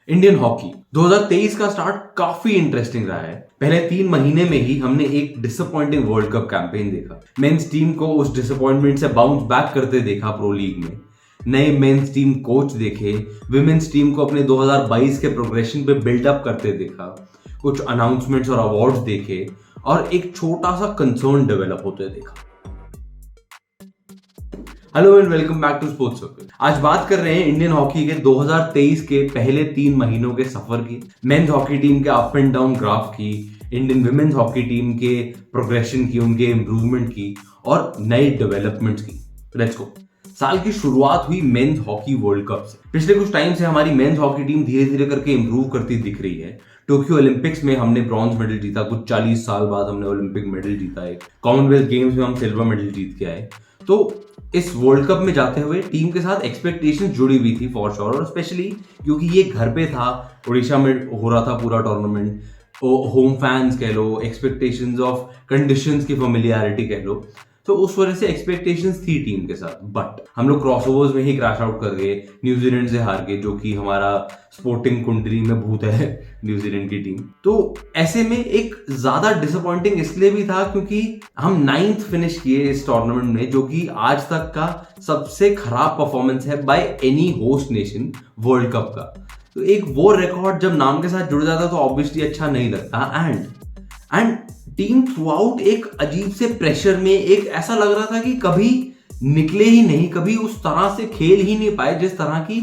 Indian hockey 2023 का start काफी interesting रहा है। पहले 3 महीने में ही हमने एक डिसअपॉइंटिंग वर्ल्ड कप कैंपेन देखा। मेंस टीम को उस डिसअपॉइंटमेंट से बाउंस बैक करते देखा प्रो लीग में। नए मेंस टीम कोच देखे, विमेन्स टीम को अपने 2022 के प्रोग्रेशन पे बिल्डअप करते देखा, कुछ अनाउंसमेंट्स और अवार्ड्स देखे और एक छोटा सा कंसर्न डेवलप होते देखा। Hello and welcome back to sports circle. आज बात कर रहे हैं इंडियन हॉकी के 2023 के पहले 3 महीनों के सफर की, मेंस हॉकी टीम के अप एंड डाउन ग्राफ की, इंडियन विमेन्स हॉकी टीम के प्रोग्रेशन की, उनके इंप्रूवमेंट की और नए डेवलपमेंट्स की। Let's go. साल की शुरुआत हुई मेंस हॉकी वर्ल्ड कप से। पिछले कुछ टाइम से हमारी मेंस हॉकी टीम धीरे धीरे करके इंप्रूव करती दिख रही है। टोक्यो ओलंपिक्स में हमने ब्रॉन्ज मेडल जीता, कुछ 40 साल बाद हमने ओलंपिक मेडल जीता है। कॉमनवेल्थ गेम्स में हम सिल्वर मेडल जीत के आए। तो इस वर्ल्ड कप में जाते हुए टीम के साथ एक्सपेक्टेशंस जुड़ी हुई थी फॉर श्योर, और स्पेशली क्योंकि ये घर पे था, उड़ीसा में हो रहा था पूरा टूर्नामेंट, होम फैंस कह लो, एक्सपेक्टेशंस ऑफ कंडीशंस की फेमिलियरिटी कह लो, तो उस वजह से एक्सपेक्टेशंस थी टीम के साथ। बट हम लोग क्रॉसओवर्स में ही क्रैश आउट कर गए, न्यूजीलैंड से हार गए, जो कि हमारा स्पोर्टिंग कुंडली में भूत है न्यूजीलैंड की टीम। तो ऐसे में एक ज्यादा डिसअपॉइंटिंग इसलिए भी था क्योंकि हम 9th फिनिश किए इस टूर्नामेंट में, जो कि आज तक का सबसे खराब परफॉर्मेंस है by any host nation world cup का। तो एक वो रिकॉर्ड जब नाम के साथ जुड़ जाता तो ऑब्वियसली अच्छा नहीं लगता। एंड टीम थ्रू आउट एक अजीब से प्रेशर में, एक ऐसा लग रहा था कि कभी निकले ही नहीं, कभी उस तरह से खेल ही नहीं पाए जिस तरह की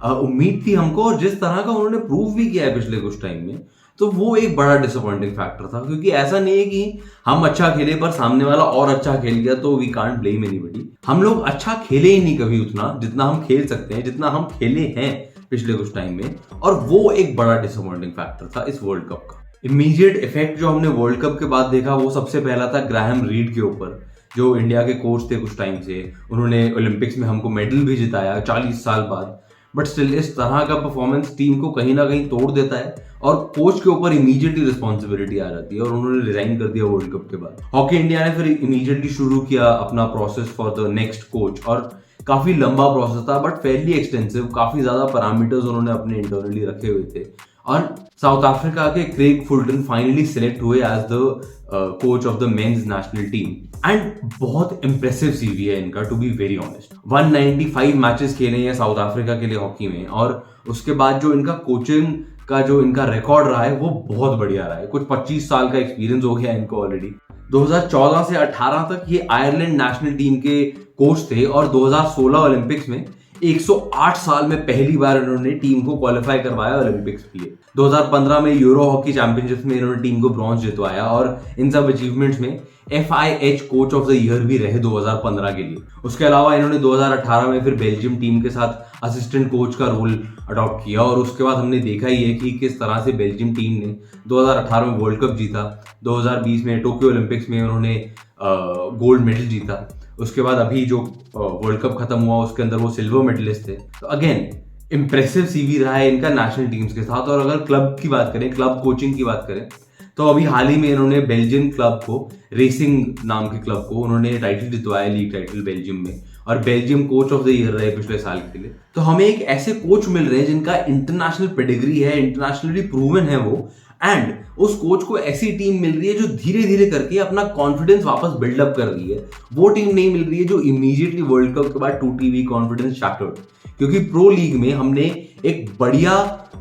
उम्मीद थी हमको, और जिस तरह का उन्होंने प्रूव भी किया है पिछले कुछ टाइम में। तो वो एक बड़ा डिसअपॉइंटिंग फैक्टर था, क्योंकि ऐसा नहीं है कि हम अच्छा खेले पर सामने वाला और अच्छा खेल गया तो वी कांट ब्लेम एनीबॉडी। हम लोग अच्छा खेले ही नहीं कभी उतना जितना हम खेल सकते हैं, जितना हम खेले हैं पिछले कुछ टाइम में, और वो एक बड़ा डिसअपॉइंटिंग फैक्टर था इस वर्ल्ड कप का। इमीडिएट इफेक्ट जो हमने वर्ल्ड कप के बाद देखा वो सबसे पहला था ग्राहम रीड के ऊपर, जो इंडिया के कोच थे कुछ टाइम से। उन्होंने ओलंपिक्स में हमको मेडल भी जिताया 40 साल बाद। बट स्टिल इस तरह का परफॉर्मेंस टीम को कहीं ना कहीं तोड़ देता है और कोच के ऊपर इमीडिएटली रिस्पॉन्सिबिलिटी आ जाती है, और उन्होंने रिजाइन कर दिया वर्ल्ड कप के बाद। हॉकी इंडिया ने फिर इमीडिएटली शुरू किया अपना process for the next coach, और काफी लंबा प्रोसेस था बट फेयरली एक्सटेंसिव। काफी ज्यादा पैरामीटर्स उन्होंने अपने इंटरनली रखे हुए थे, और साउथ अफ्रीका के क्रेग फुल्टन फाइनली सिलेक्ट हुए as the coach of the men's national team. And बहुत इंप्रेसिव सीवी है इनका, to be very honest. 195 matches खेले हैं साउथ अफ्रीका के लिए हॉकी में, और उसके बाद जो इनका कोचिंग का जो इनका रिकॉर्ड रहा है वो बहुत बढ़िया रहा है। कुछ 25 साल का एक्सपीरियंस हो गया इनको ऑलरेडी। 2014 से 18 तक ये आयरलैंड नेशनल टीम के कोच थे, और 2016 ओलंपिक्स में 108 साल में पहली बार इन्होंने टीम को क्वालिफाई करवाया ओलंपिक्स के लिए। 2015 में यूरो हॉकी चैंपियनशिप में इन्होंने टीम को ब्रॉन्ज जितवाया, और इन सब अचीवमेंट्स में FIH coach of the year भी रहे 2015 के लिए। उसके अलावा इन्होंने 2018 में फिर बेल्जियम टीम के साथ असिस्टेंट कोच का रोल अडॉप्ट किया, और उसके बाद हमने देखा ही है कि किस तरह से बेल्जियम टीम ने 2018 में वर्ल्ड कप जीता, 2020 में टोक्यो ओलंपिक्स में उन्होंने गोल्ड मेडल जीता। उसके बाद अभी जो वर्ल्ड कप खत्म हुआ उसके अंदर वो सिल्वर मेडलिस्ट थे। तो अगेन इंप्रेसिव सीवी रहा है इनका नेशनल टीम्स के साथ। और अगर क्लब की बात करें, क्लब कोचिंग की बात करें, तो अभी हाल ही में इन्होंने बेल्जियन क्लब को, रेसिंग नाम के क्लब को, उन्होंने टाइटल जितवाया, लीग टाइटल बेल्जियम में, और Belgium coach of the year रहे पिछले साल के लिए। तो हमें एक ऐसे कोच मिल रहे हैं जिनका इंटरनेशनल पेडिग्री है, इंटरनेशनली प्रूवन है वो, एंड उस कोच को ऐसी टीम मिल रही है जो धीरे धीरे करके अपना कॉन्फिडेंस वापस बिल्डअप कर रही है। वो टीम नहीं मिल रही है जो इमीडिएटली वर्ल्ड कप के बाद टूटी हुई, कॉन्फिडेंस शैटर्ड। क्योंकि प्रो लीग में हमने एक बढ़िया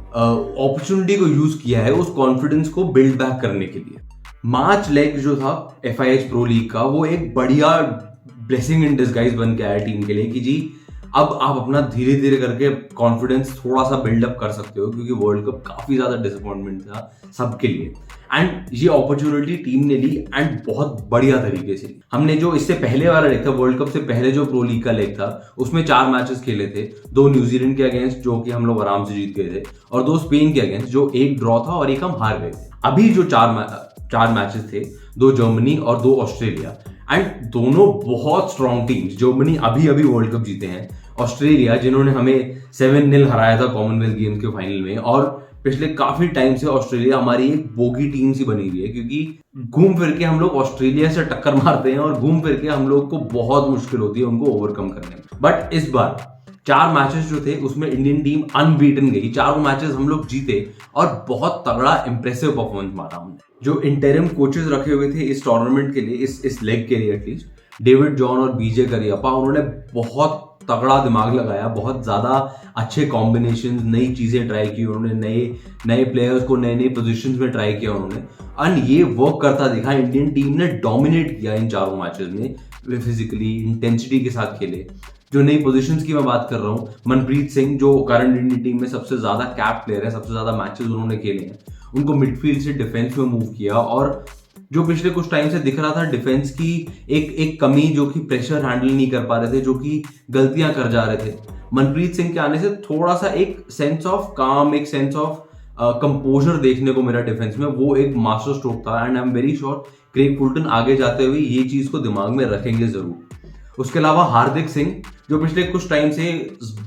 अपॉर्चुनिटी को यूज किया है उस कॉन्फिडेंस को बिल्ड बैक करने के लिए। मार्च लेग जो था FIH प्रो लीग का, वो एक बढ़िया ब्लेसिंग इन डिस्गाइज बन के आया टीम के लिए कि जी अब आप अपना धीरे धीरे करके कॉन्फिडेंस थोड़ा सा बिल्डअप कर सकते हो, क्योंकि वर्ल्ड कप काफी ज्यादा डिसअपॉइंटमेंट था सबके लिए। एंड ये अपॉर्चुनिटी टीम ने ली, एंड बहुत बढ़िया तरीके से ली। हमने जो इससे पहले वाला लेग था, वर्ल्ड कप से पहले जो प्रो लीग का लेग था, उसमें 4 मैचेस खेले थे। 2 न्यूजीलैंड के अगेंस्ट जो कि हम लोग आराम से जीत गए थे, और 2 स्पेन के अगेंस्ट जो 1 ड्रॉ था और 1 हम हार गए थे। अभी जो 4 मैचेस थे, 2 जर्मनी और 2 ऑस्ट्रेलिया, एंड दोनों बहुत स्ट्रॉन्ग टीम्स। जर्मनी अभी अभी वर्ल्ड कप जीते हैं, ऑस्ट्रेलिया जिन्होंने हमें 7-0 हराया था कॉमनवेल्थ गेम्स के फाइनल में, और पिछले काफी टाइम से ऑस्ट्रेलिया हमारी एक बोगी टीम सी बनी हुई है, क्योंकि घूम फिर के हम लोग ऑस्ट्रेलिया से टक्कर मारते हैं, और घूम फिर के हम लोग को बहुत मुश्किल होती है उनको ओवरकम करने में। बट इस बार 4 मैचेस जो थे उसमें इंडियन टीम अनबीटन गई, चारों मैचेस हम लोग जीते और बहुत तगड़ा इंप्रेसिव परफॉर्मेंस मारा हमने। जो इंटरिम कोचेस रखे हुए थे इस टूर्नामेंट के लिए, इस लेग के लिए एटलीस्ट, डेविड जॉन और बीजे करियप्पा, उन्होंने बहुत तगड़ा दिमाग लगाया, बहुत ज्यादा अच्छे कॉम्बिनेशन, नई चीजें ट्राई की उन्होंने, नए प्लेयर्स को नए पोजीशंस में ट्राई किया उन्होंने, एंड ये वर्क करता दिखा। इंडियन टीम ने डोमिनेट किया इन चारों मैचेस में, फिजिकली इंटेंसिटी के साथ खेले। जो नई पोजीशंस की मैं बात कर रहा हूँ, मनप्रीत सिंह जो करंट इंडियन टीम में सबसे ज्यादा कैप प्लेयर है, सबसे ज्यादा मैचेस उन्होंने खेले हैं, उनको मिडफील्ड से डिफेंस में मूव किया। और जो पिछले कुछ टाइम से दिख रहा था डिफेंस की एक कमी, जो कि प्रेशर हैंडल नहीं कर पा रहे थे, जो कि गलतियां कर जा रहे थे, मनप्रीत सिंह के आने से थोड़ा सा एक सेंस ऑफ काम, एक सेंस ऑफ कंपोजर देखने को मेरा डिफेंस में, वो एक मास्टर स्ट्रोक था। And I am very sure Craig Fulton आगे जाते हुए ये चीज को दिमाग में रखेंगे जरूर। उसके अलावा हार्दिक सिंह जो पिछले कुछ टाइम से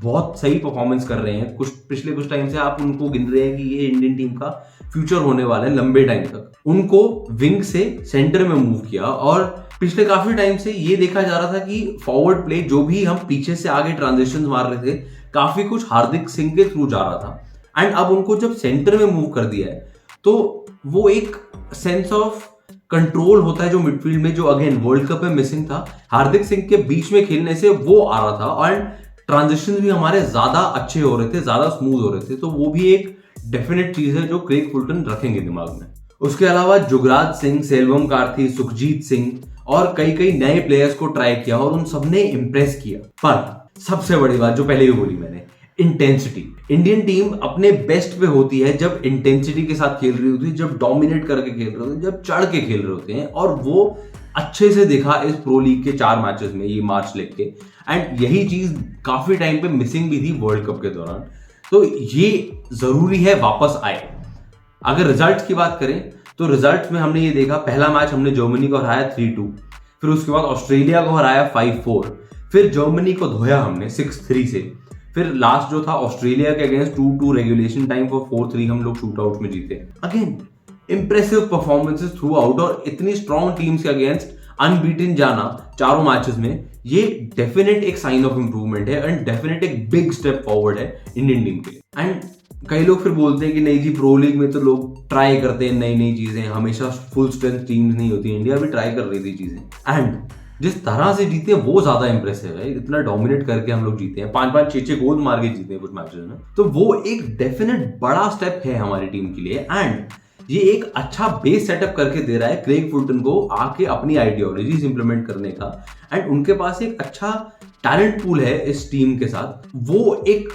बहुत सही परफॉर्मेंस कर रहे हैं, पिछले कुछ टाइम से आप उनको गिन रहे हैं कि ये इंडियन टीम का फ्यूचर होने वाला है लंबे टाइम तक। उनको विंग से सेंटर में मूव किया और पिछले काफी टाइम से ये देखा जा रहा था कि फॉरवर्ड प्ले जो भी हम पीछे से आगे ट्रांजिशन मार रहे थे, काफी कुछ हार्दिक सिंह के थ्रू जा रहा था। एंड अब उनको जब सेंटर में मूव कर दिया है तो वो एक सेंस ऑफ कंट्रोल होता है जो मिडफील्ड में, जो अगेन वर्ल्ड कप में मिसिंग था, हार्दिक सिंह के बीच में खेलने से वो आ रहा था। और ट्रांजिशन भी हमारे ज्यादा अच्छे हो रहे थे, ज्यादा स्मूथ हो रहे थे। तो वो भी एक डेफिनेट चीज है जो क्रेग फुलटन रखेंगे दिमाग में। उसके अलावा जुगराज सिंह, सेल्वम कारथी, सुखजीत सिंह और कई नए प्लेयर्स को ट्राई किया और उन सबने इंप्रेस किया। पर सबसे बड़ी बात जो पहले भी बोली मैंने, इंटेंसिटी। इंडियन टीम अपने बेस्ट पे होती है जब इंटेंसिटी के साथ खेल रही होती है, जब डोमिनेट करके खेल रहे होते हैं, जब चढ़ के खेल रहे होते हैं। और वो अच्छे से दिखा इस प्रो लीग के 4 मैचेस में, ये मार्च लेग के। एंड यही चीज काफी टाइम पे मिसिंग भी थी वर्ल्ड कप के दौरान। तो ये जरूरी है वापस आए। अगर रिजल्ट की बात करें तो रिजल्ट में हमने ये देखा, पहला मैच हमने जर्मनी को हराया 3-2, फिर उसके बाद ऑस्ट्रेलिया को हराया 5-4, फिर जर्मनी को धोया हमने 6-3 से, फिर लास्ट जो था ऑस्ट्रेलिया के अगेंस्ट 2-2 रेगुलेशन टाइम फॉर 4-3 हम लोग शूट आउट में जीते। Again impressive performances through out, और इतनी स्ट्रॉन्ग टीम्स के अगेंस्ट अनबीटन जाना चारों मैचेस में, ये डेफिनेट एक साइन ऑफ इंप्रूवमेंट है एंड डेफिनेट एक बिग स्टेप फॉरवर्ड है इंडियन टीम के लिए। एंड कई लोग फिर बोलते हैं कि नहीं जी, प्रो लीग में तो लोग ट्राई करते हैं नई चीजें, हमेशा फुल स्ट्रेंथ टीम्स नहीं होती। इंडिया भी ट्राई कर रही थी चीजें एंड जिस तरह से जीते वो ज्यादा इंप्रेसिव है। इतना डोमिनेट करके हम लोग जीते हैं, 5-5 6-6 गोल मार के जीते हैं कुछ मैचेस में। तो वो एक डेफिनेट बड़ा स्टेप है हमारी टीम के लिए एंड ये एक अच्छा बेस सेटअप करके दे रहा है क्रेग फुलटन को आके अपनी आइडियोलॉजीज इंप्लीमेंट करने का। एंड उनके पास एक अच्छा टैलेंट पूल है इस टीम के साथ, वो एक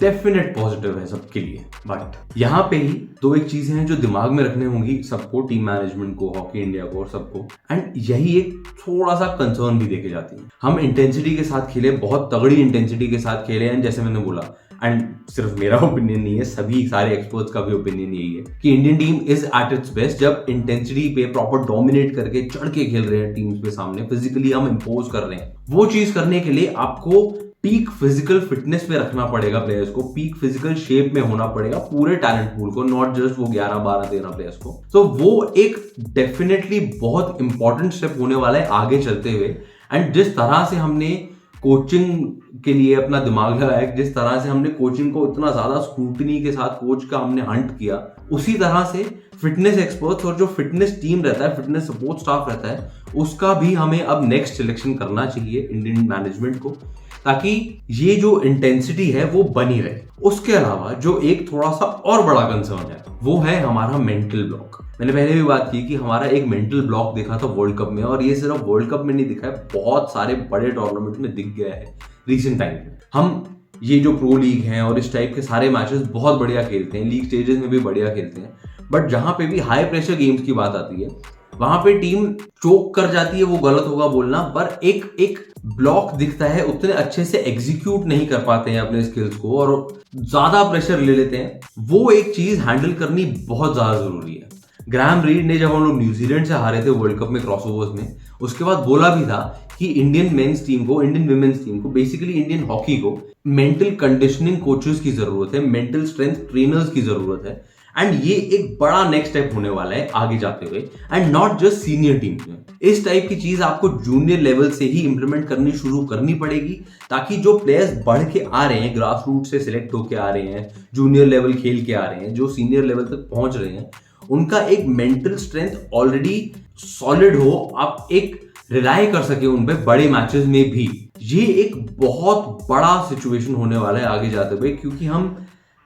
डेफिनेट पॉजिटिव है सबके लिए। बट यहाँ पे ही 2 एक चीजें हैं जो दिमाग में रखने होंगी सबको, टीम मैनेजमेंट को, हॉकी इंडिया को और सबको। एंड यही एक थोड़ा सा कंसर्न भी देखे जाती है। हम इंटेंसिटी के साथ खेले, बहुत तगड़ी इंटेंसिटी के साथ खेले, एंड जैसे मैंने बोला, एंड सिर्फ मेरा ओपिनियन नहीं है, सभी सारे एक्सपर्ट्स का भी ओपिनियन यही है कि Indian team is at its best जब इंटेंसिटी पे प्रॉपर डोमिनेट करके चढ़ के खेल रहे हैं टीम्स पे सामने, फिजिकली हम इंपोज कर रहे हैं। वो चीज करने के लिए आपको पीक फिजिकल फिटनेस पे रखना पड़ेगा प्लेयर्स को, पीक फिजिकल शेप में होना पड़ेगा पूरे टैलेंट पूल को, नॉट जस्ट वो 11-12-13 प्लेयर्स को। तो वो एक डेफिनेटली बहुत इंपॉर्टेंट स्टेप होने वाला है आगे चलते हुए। एंड जिस तरह से हमने कोचिंग के लिए अपना दिमाग लगाया, जिस तरह से हमने कोचिंग को इतना ज्यादा स्क्रूटनी के साथ कोच का हमने हंट किया, उसी तरह से फिटनेस एक्सपर्ट्स और जो फिटनेस टीम रहता है, फिटनेस सपोर्ट स्टाफ रहता है, उसका भी हमें अब नेक्स्ट सिलेक्शन करना चाहिए इंडियन मैनेजमेंट को, ताकि ये जो इंटेंसिटी है वो बनी रहे। उसके अलावा जो एक थोड़ा सा और बड़ा कंसर्न है वो है हमारा मेंटल ब्लॉक। मैंने पहले भी बात की कि हमारा एक मेंटल ब्लॉक दिखा था वर्ल्ड कप में, और ये सिर्फ वर्ल्ड कप में नहीं दिखा है, बहुत सारे बड़े टूर्नामेंट में दिख गया है रिसेंट टाइम में। हम ये जो प्रो लीग हैं और इस टाइप के सारे मैचेस बहुत बढ़िया खेलते हैं, लीग स्टेजेस में भी बढ़िया खेलते हैं, बट जहां पे भी हाई प्रेशर गेम्स की बात आती है वहां पे टीम चोक कर जाती है, वो गलत होगा बोलना, पर एक ब्लॉक दिखता है, उतने अच्छे से एग्जीक्यूट नहीं कर पाते हैं अपने स्किल्स को और ज्यादा प्रेशर ले लेते हैं। वो एक चीज हैंडल करनी बहुत ज्यादा जरूरी है। ग्राहम रीड ने जब हम लोग न्यूजीलैंड से हारे थे वर्ल्ड कप में क्रॉसओवर्स में, उसके बाद बोला भी था कि इंडियन मेंस टीम को, इंडियन विमेंस टीम को, बेसिकली इंडियन हॉकी को मेंटल कंडीशनिंग कोचेस की जरूरत है, मेंटल स्ट्रेंथ ट्रेनर्स की जरूरत है। एंड ये एक बड़ा नेक्स्ट स्टेप होने वाला है आगे जाते हुए, and not just senior team में। इस टाइप की चीज आपको जूनियर लेवल से ही इंप्लीमेंट करनी शुरू करनी पड़ेगी, ताकि जो प्लेयर्स बढ़ के आ रहे हैं, ग्रास रूट से सिलेक्ट होके आ रहे हैं, जूनियर लेवल खेल के आ रहे हैं, जो सीनियर लेवल तक पहुंच रहे हैं, उनका एक मेंटल स्ट्रेंथ ऑलरेडी सॉलिड हो, आप एक रिलाय कर सके उन पे बड़े मैचेस में भी। ये एक बहुत बड़ा सिचुएशन होने वाला है आगे जाते हुए, क्योंकि हम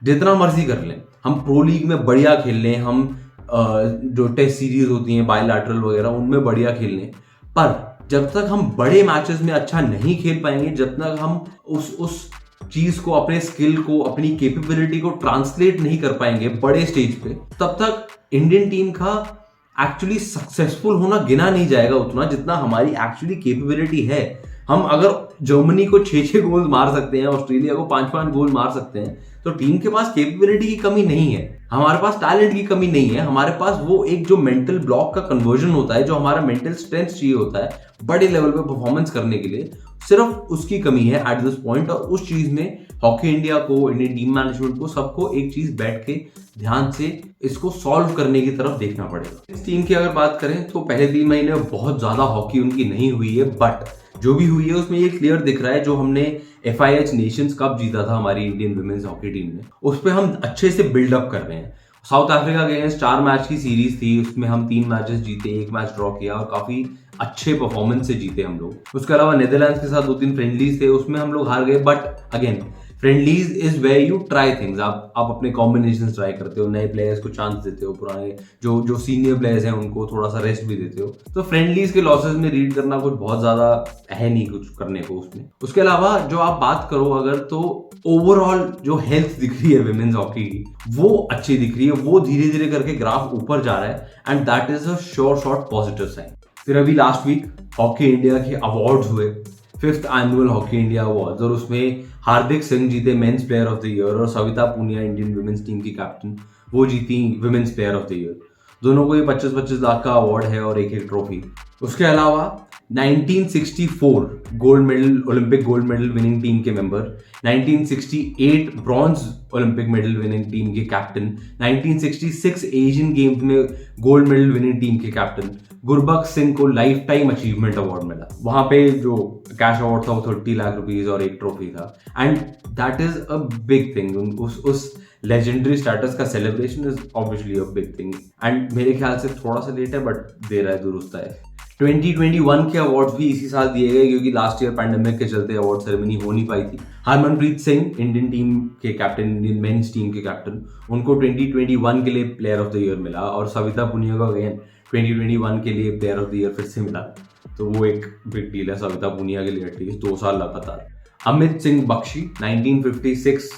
जितना मर्जी कर लें, हम प्रो लीग में बढ़िया खेल लें, हम जो टेस्ट सीरीज होती हैं बायलैटरल वगैरह उनमें बढ़िया खेल लें, पर जब तक हम बड़े मैचेस में अच्छा नहीं खेल पाएंगे, जब तक हम उस चीज को, अपने स्किल को, अपनी कैपेबिलिटी को ट्रांसलेट नहीं कर पाएंगे बड़े स्टेज पे, तब तक इंडियन टीम का एक्चुअली सक्सेसफुल होना गिना नहीं जाएगा उतना जितना हमारी एक्चुअली कैपेबिलिटी है। हम अगर जर्मनी को 6-6 गोल मार सकते हैं, ऑस्ट्रेलिया को 5-5 गोल मार सकते हैं, तो टीम के पास कैपेबिलिटी की कमी नहीं है, हमारे पास टैलेंट की कमी नहीं है, हमारे पास वो एक जो मेंटल ब्लॉक का कन्वर्जन होता है, जो हमारा मेंटल स्ट्रेंथ चाहिए होता है बड़े लेवल पे परफॉर्मेंस करने के लिए, सिर्फ उसकी कमी है एट दिस पॉइंट। और उस चीज में हॉकी इंडिया को, इंडियन टीम मैनेजमेंट को, सबको एक चीज बैठ के ध्यान से इसको सॉल्व करने की तरफ देखना पड़ेगा। इस टीम की अगर बात करें तो पहले 3 महीने में बहुत ज्यादा हॉकी उनकी नहीं हुई है, बट जो भी हुई है उसमें ये क्लियर दिख रहा है, जो हमने FIH नेशंस कप जीता था हमारी इंडियन वुमेन्स हॉकी टीम ने, उस पर हम अच्छे से बिल्डअप कर रहे हैं। साउथ अफ्रीका के अगेंस्ट 4 मैच की सीरीज थी, उसमें हम 3 मैचेस जीते, 1 मैच ड्रॉ किया और काफी अच्छे परफॉर्मेंस से जीते हम लोग। उसके अलावा नेदरलैंड्स के साथ 2-3 फ्रेंडलीज थे, उसमें हम लोग हार गए, but again friendlies is where you try things, आप अपने कॉम्बिनेशन ट्राई करते हो, नए प्लेयर्स को चांस देते हो, पुराने जो सीनियर प्लेयर्स हैं उनको थोड़ा सा रेस्ट भी देते हो। तो फ्रेंडलीज के लॉसेस में रीड करना कुछ बहुत ज्यादा है नहीं कुछ करने को उसमें। उसके अलावा जो आप बात करो अगर, तो ओवरऑल जो हेल्थ दिख रही है विमेन्स हॉकी की, वो अच्छी दिख रही है, वो धीरे धीरे करके ग्राफ ऊपर जा रहा है, and that is a sure shot positive sign. फिर अभी लास्ट वीक हॉकी इंडिया के अवार्ड्स हुए, 5th annual hockey India awards, और उसमें हार्दिक सिंह जीते men's player of the year, और Savita Punia Indian women's team की कैप्टन, वो जीती women's player of the year. दोनों को ये 25-25 लाख का अवार्ड है और एक ट्रॉफी। उसके अलावा 1964 gold medal, Olympic gold medal winning team के member, 1968 bronze Olympic medal winning team के कैप्टन, 1966 एशियन गेम्स में गोल्ड मेडल विनिंग टीम के कैप्टन गुरबख्श सिंह को लाइफ टाइम अचीवमेंट अवार्ड मिला। वहां पे जो कैश अवार्ड था वो 30 लाख रुपीज और एक ट्रॉफी था, and that is a big thing. उस लेजेंडरी स्टेटस का celebration is obviously a big thing, and मेरे ख्याल से थोड़ा सा लेट है बट देर है दुरुस्त है। 2021 के अवार्ड्स भी इसी साल दिए गए, क्योंकि लास्ट ईयर पैंडेमिक के चलते अवार्ड सेरेमनी हो नहीं पाई थी। हरमनप्रीत सिंह इंडियन टीम के कैप्टन, इंडियन मेंस टीम के कैप्टन, उनको 2021 के लिए प्लेयर ऑफ द ईयर मिला, और सविता पुनिया को अगेन 2021 के लिए प्लेयर ऑफ द ईयर फिर से मिला, तो वो एक बिग डील है सविता पुनिया के लिए, एटलीस्ट 2 साल लगातार। Amit Singh Bakshi 1956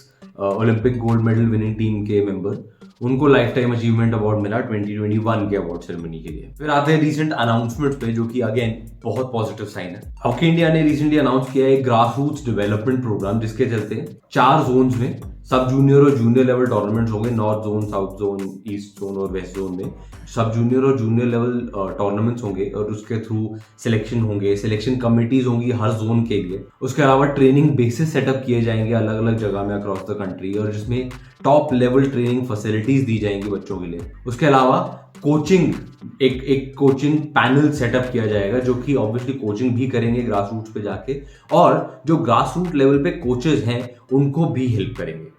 Olympic gold medal winning team के मेंबर, उनको लाइफ टाइम अचीवमेंट अवार्ड मिला 2021 के अवार्ड सेरेमनी के लिए। फिर आते हैं रीसेंट अनाउंसमेंट पे, जो कि अगेन बहुत पॉजिटिव साइन है। हॉकी इंडिया ने रिसेंटली अनाउंस किया एक ग्रास रूट्स डेवलपमेंट प्रोग्राम, जिसके चलते 4 जोन्स में सब जूनियर और जूनियर लेवल टूर्नामेंट्स होंगे, north zone, south zone, east zone और वेस्ट जोन में सब जूनियर और जूनियर लेवल टूर्नामेंट्स होंगे, और उसके थ्रू सिलेक्शन होंगे, सिलेक्शन कमिटीज होंगी हर जोन के लिए। उसके अलावा ट्रेनिंग बेसिस सेटअप किए जाएंगे अलग अलग जगह में अक्रॉस द कंट्री, और जिसमें टॉप लेवल ट्रेनिंग फैसिलिटीज दी जाएंगी बच्चों के लिए। उसके अलावा कोचिंग, एक कोचिंग पैनल सेटअप किया जाएगा, जो कि ऑब्वियसली कोचिंग भी करेंगे ग्रास रूट्स पे जाके, और जो ग्रास रूट लेवल पे कोचेस हैं उनको भी हेल्प करेंगे।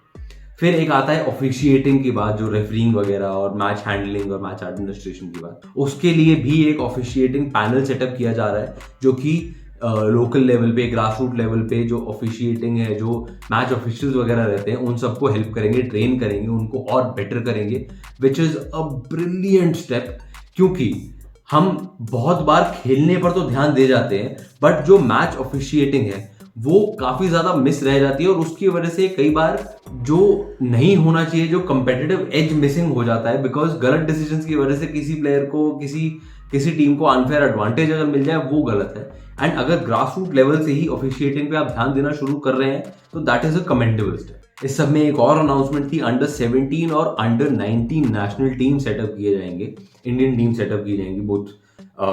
फिर एक आता है ऑफिशिएटिंग की बात, जो रेफरिंग वगैरह और मैच हैंडलिंग और मैच एडमिनिस्ट्रेशन की बात, उसके लिए भी एक ऑफिशिएटिंग पैनल सेटअप किया जा रहा है, जो कि लोकल लेवल पे, ग्रास रूट लेवल पे जो ऑफिशिएटिंग है, जो मैच ऑफिशियल्स वगैरह रहते हैं, उन सबको हेल्प करेंगे, ट्रेन करेंगे, उनको और बेटर करेंगे, which is a brilliant step. क्योंकि हम बहुत बार खेलने पर तो ध्यान दे जाते हैं, बट जो मैच ऑफिशिएटिंग है वो काफी ज्यादा मिस रह जाती है, और उसकी वजह से कई बार जो नहीं होना चाहिए, जो कंपेटिटिव एज मिसिंग हो जाता है, बिकॉज गलत डिसीजंस की वजह से किसी प्लेयर को, किसी टीम को अनफेयर एडवांटेज अगर मिल जाए, वो गलत है। एंड अगर ग्रास रूट लेवल से ही ऑफिशिएटिंग पे आप ध्यान देना शुरू कर रहे हैं, तो that is a commendable step. इस सब में एक और अनाउंसमेंट थी, अंडर 17 और अंडर 19 नेशनल टीम सेटअप किए जाएंगे, इंडियन टीम सेटअप की जाएंगी, बोथ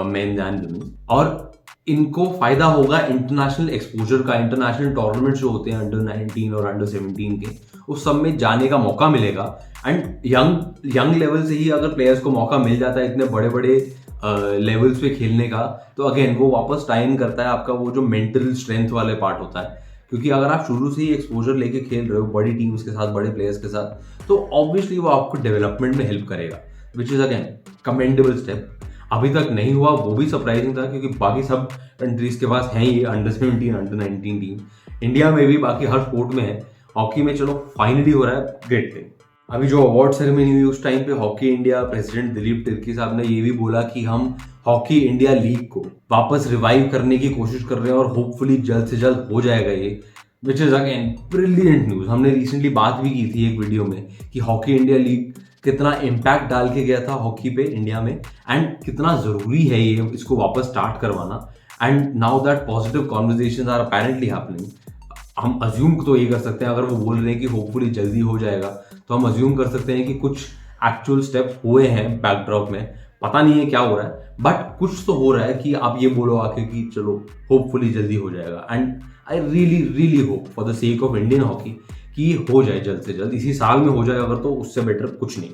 मेन एंड वुमेन, और इनको फायदा होगा इंटरनेशनल एक्सपोजर का। इंटरनेशनल टूर्नामेंट्स जो होते हैं अंडर 19 और अंडर 17 के, उस सब में जाने का मौका मिलेगा, एंड यंग लेवल से ही अगर प्लेयर्स को मौका मिल जाता है इतने बड़े बड़े लेवल्स पे खेलने का, तो अगेन वो वापस टाइन करता है आपका वो जो मेंटल स्ट्रेंथ वाले पार्ट होता है। क्योंकि अगर आप शुरू से ही एक्सपोजर लेके खेल रहे हो बड़ी टीम्स के साथ, बड़े प्लेयर्स के साथ, तो ऑब्वियसली वो आपको डेवलपमेंट में हेल्प करेगा, which is again commendable step. अभी तक नहीं हुआ वो भी सरप्राइजिंग था, क्योंकि बाकी सब कंट्रीज के पास है ये अंडर 17 अंडर 19 टीम। इंडिया में भी बाकी हर स्पोर्ट में है, हॉकी में चलो फाइनली हो रहा है, ग्रेट थिंग। अभी जो अवार्ड सेरेमनी हुई उस टाइम पे hockey India president Dilip Tirkey साहब ने ये भी बोला कि हम हॉकी इंडिया लीग को वापस रिवाइव करने की कोशिश कर रहे हैं और होपफुली जल्द से जल्द हो जाएगा ये, which is again brilliant news. हमने रिसेंटली बात भी की थी एक वीडियो में कि हॉकी इंडिया लीग कितना इम्पैक्ट डाल के गया था हॉकी पे इंडिया में, एंड कितना जरूरी है ये इसको वापस स्टार्ट करवाना। And now that positive conversations are apparently happening, हम अज्यूम तो ये कर सकते हैं, अगर वो बोल रहे हैं कि होपफुली जल्दी हो जाएगा, तो हम अज्यूम कर सकते हैं कि कुछ एक्चुअल स्टेप्स हुए हैं बैकड्रॉप में। पता नहीं है क्या हो रहा है, बट कुछ तो हो रहा है कि आप ये बोलो आके कि चलो होपफुली जल्दी हो जाएगा। And I really really hope for the sake of Indian hockey कि हो जाए जल्द से जल्द, इसी साल में हो जाए अगर, तो उससे बेटर कुछ नहीं।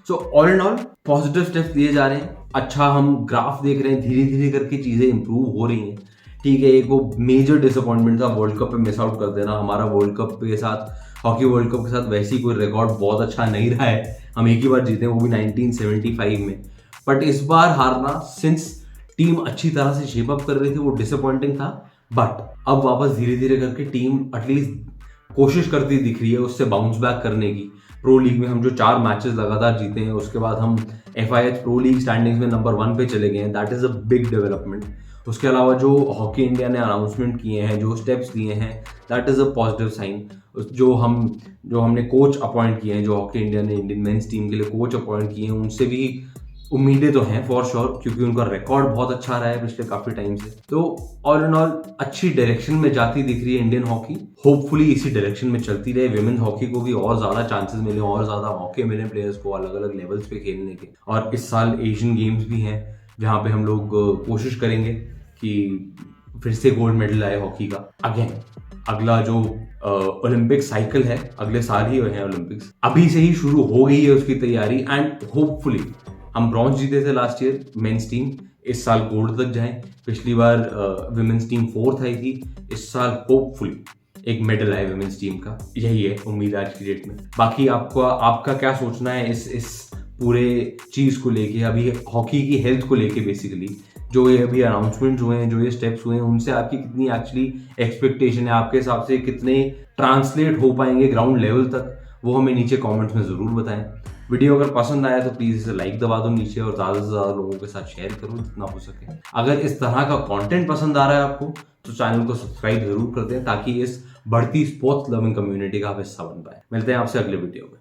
So all and all positive steps लिए जा रहे हैं। अच्छा, हम ग्राफ देख रहे हैं, धीरे धीरे करके चीजें इंप्रूव हो रही हैं। ठीक है, एक वो मेजर डिसअपॉइंटमेंट था वर्ल्ड कप पे मिस आउट कर देना। हमारा वर्ल्ड कप के साथ, हॉकी वर्ल्ड कप के साथ वैसे ही कोई रिकॉर्ड बहुत अच्छा नहीं रहा है, हम एक ही बार जीते, वो भी 1975 में। बट इस बार हारना, सिंस टीम अच्छी तरह से शेप अप कर रही थी, वो डिसअपॉइंटिंग था। बट अब वापस धीरे धीरे करके टीम एटलीस्ट कोशिश करती दिख रही है उससे बाउंस बैक करने की। प्रो लीग में हम जो 4 मैचेस लगातार जीते हैं, उसके बाद हम FIH प्रो लीग स्टैंडिंग्स में नंबर 1 पे चले गए हैं, that is a big development. उसके अलावा जो हॉकी इंडिया ने अनाउंसमेंट किए हैं, जो स्टेप्स लिए हैं, that is a positive sign. जो हमने कोच अपॉइंट किए हैं, जो हॉकी इंडिया ने इंडियन मेंस टीम के लिए कोच अपॉइंट किए हैं, उनसे भी उम्मीदें तो हैं फॉर श्योर, क्योंकि उनका रिकॉर्ड बहुत अच्छा रहा है पिछले काफी टाइम से। तो ऑल इन ऑल अच्छी डायरेक्शन में जाती दिख रही है इंडियन हॉकी। होपफुली इसी डायरेक्शन में चलती रहे, विमेन्स हॉकी को भी और ज्यादा चांसेस मिले, और ज्यादा मौके मिले प्लेयर्स को अलग अलग लेवल्स पे खेलने के। और इस साल एशियन गेम्स भी हैं, जहाँ पे हम लोग कोशिश करेंगे कि फिर से गोल्ड मेडल आए हॉकी का। अगेन अगला जो ओलंपिक साइकिल है, अगले साल ही है ओलंपिक्स, अभी से ही शुरू हो गई है उसकी तैयारी। एंड होपफुली हम ब्रॉन्ज जीते थे लास्ट ईयर मेंस टीम, इस साल गोल्ड तक जाएं। पिछली बार विमेंस टीम 4th आई थी, इस साल होपफुली एक मेडल आए विमेंस टीम का, यही है उम्मीद आज की डेट में। बाकी आपका क्या सोचना है इस पूरे चीज को लेके, अभी हॉकी की हेल्थ को लेके बेसिकली, जो ये अभी अनाउंसमेंट्स हुए हैं, जो ये स्टेप्स हुए हैं, उनसे आपकी कितनी एक्चुअली एक्सपेक्टेशन है, आपके हिसाब से कितने ट्रांसलेट हो पाएंगे ग्राउंड लेवल तक, वो हमें नीचे कमेंट्स में जरूर बताएं। वीडियो अगर पसंद आया तो प्लीज इसे लाइक दबा दो नीचे, और ज्यादा से ज्यादा लोगों के साथ शेयर करो जितना हो सके। अगर इस तरह का कंटेंट पसंद आ रहा है आपको, तो चैनल को सब्सक्राइब जरूर कर दें, ताकि इस बढ़ती स्पोर्ट्स लविंग कम्युनिटी का आप हिस्सा बन पाए। मिलते हैं आपसे अगले वीडियो में।